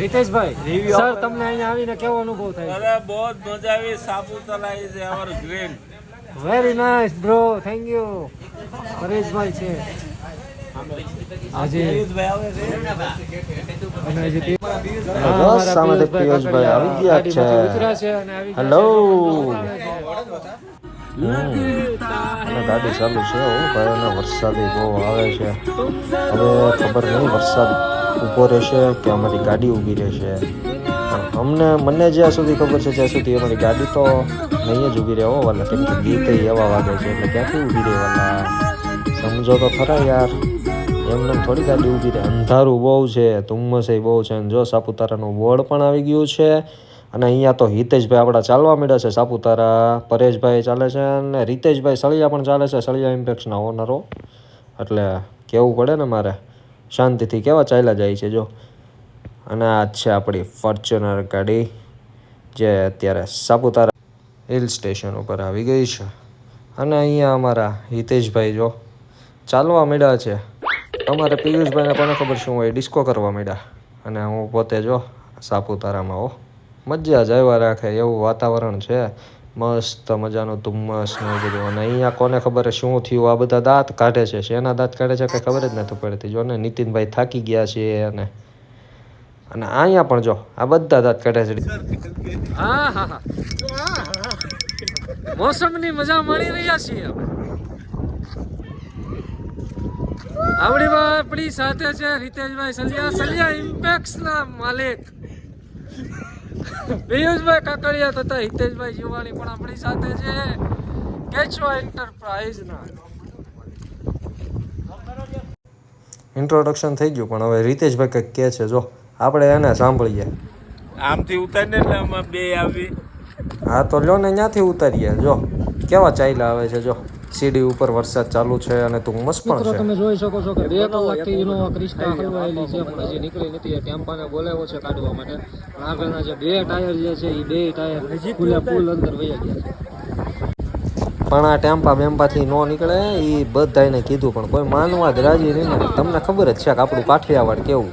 रितेशભાઈ sir તમને અહીંયા આવીને કેવો અનુભવ થાય? અરે બહુ મજા આવી. Saputara is evergreen. Very nice bro, thank you. Pareshbhai છે આજે સામે પિયુષભાઈ આવી ગયા છે. હેલો, ગાડી ચાલુ છે. ભાઈ વરસાદી બહુ આવે છે. હવે ખબર નહીં વરસાદ ઊભો રહેશે કે અમારી ગાડી ઊભી રહેશે. મને જ્યાં સુધી ખબર છે ત્યાં સુધી અમારી ગાડી તો નહીં જ ઊભી રહેવો વાલા, કેમ કે ગીત એવા વાગે છે એટલે ક્યાંથી ઊભી રહેવાના? સમજો તો ખરા યાર, એમને થોડી ગાડી ઊભી રહે. અંધારું બહુ છે, ધુમ્મસ બહુ છે. અને જો સાપુતારાનું બોર્ડ પણ આવી ગયું છે. અને અહીંયા તો હિતેશભાઈ આપણા ચાલવા માંડ્યા છે સાપુતારા. પરેશભાઈ ચાલે છે અને રીતેશભાઈ સળિયા પણ ચાલે છે, સળિયા ઇમ્પેક્સના ઓનરો. એટલે કહેવું પડે ને મારે, શાંતિથી કેવા ચાલ્યા જાય છે જો. અને આ છે આપણી ફોર્ચ્યુનર ગાડી જે અત્યારે સાપુતારા હિલ સ્ટેશન ઉપર આવી ગઈ છે. અને અહીંયા અમારા હિતેશભાઈ જો ચાલવા માંડ્યા છે. અમારે પિયુષભાઈને કોને ખબર શું હોય, ડિસ્કો કરવા માંડ્યા. અને હું પોતે જો સાપુતારામાં મજા જ આવ્યા રાખે એવું વાતાવરણ છે. મસ્ત મજાનું ધુમ્મસ ને બધું. અને અહીંયા કોને ખબર શું થયું, આ બધા દાંત કાઢે છે. શેના દાંત કાઢે છે કંઈ ખબર જ નથી પડતી. જો ને નીતિનભાઈ થાકી ગયા છે. અને અહીંયા પણ જો આ બધા દાંત કાઢે છે. હા હા હા, મોસમની મજા માણી રહ્યા છીએ. આપણી સાથે છે રીતેશભાઈ સલિયા ઇમ્પેક્સના માલિક પિયુષભાઈ કાકડિયા તથા હિતેશભાઈ જીવાણી પણ આપણી સાથે છે કેચવા એન્ટરપ્રાઇઝના. ઇન્ટ્રોડક્શન થઈ ગયું, પણ હવે રીતેશભાઈ કંઈક કહે છે જો, આપણે એને સાંભળીએ. આમથી ઉતારીને એટલે અમે બે આવી. હા તો લ્યો ને ત્યાંથી ઉતારીએ. જો કેવા ચાલ્યા આવે છે. જો સીડી ઉપર વરસાદ ચાલુ છે અને ધુમ્મસ પણ છે. તમે જોઈ શકો છો કે 2 કલાકથી ઇનોવા ક્રિસ્ટા હલવાયેલી છે, પણ હજી નીકળી નથી. ટેમ્પાને બોલાવ્યો છે કાઢવા માટે. પણ આગળના જે 2 ટાયર જે છે એ 2 ટાયર ફૂલ અંદર વહી ગયા છે. પણ આ ટેમ્પા બેમ્પાથી ન નીકળે એ બધાને કીધું, પણ કોઈ માનવા જ રાજી નહીં ને. તમને ખબર જ છે કે આપણું કાઠિયાવાડ કેવું,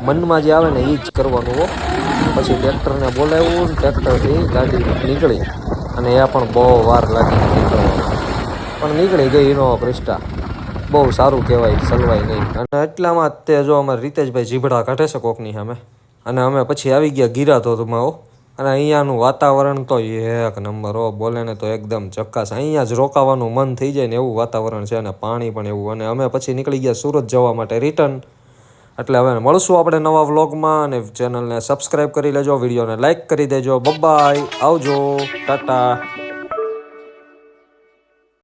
મનમાં જે આવે ને એ જ કરવાનું હો. પછી ટ્રેક્ટરને બોલાવ્યું, ટ્રેક્ટરથી ગાડી નીકળી. અને એ પણ બહુ વાર લાગી નીકળવામાં, પણ નીકળી ગઈ ઇનોવા ક્રિસ્ટા. બહુ સારું કહેવાય, ચલવાય નહીં. અને એટલામાં તે જો અમારે રીતેશભાઈ જીભડા કાઢે છે કોકની સામે. અને અમે પછી આવી ગયા ગિરાધોધમાં. અને અહીંયાનું વાતાવરણ તો એક નંબર બોલે ને તો એકદમ ચક્કાસ. અહીંયા જ રોકાવાનું મન થઈ જાય ને એવું વાતાવરણ છે. અને પાણી પણ એવું. અને અમે પછી નીકળી ગયા સુરત જવા માટે રિટર્ન. એટલે હવે મળશું આપણે નવા વ્લોગમાં. અને ચેનલને સબસ્ક્રાઈબ કરી લેજો, વિડીયોને લાઇક કરી દેજો. બાય, આવજો, ટાટા.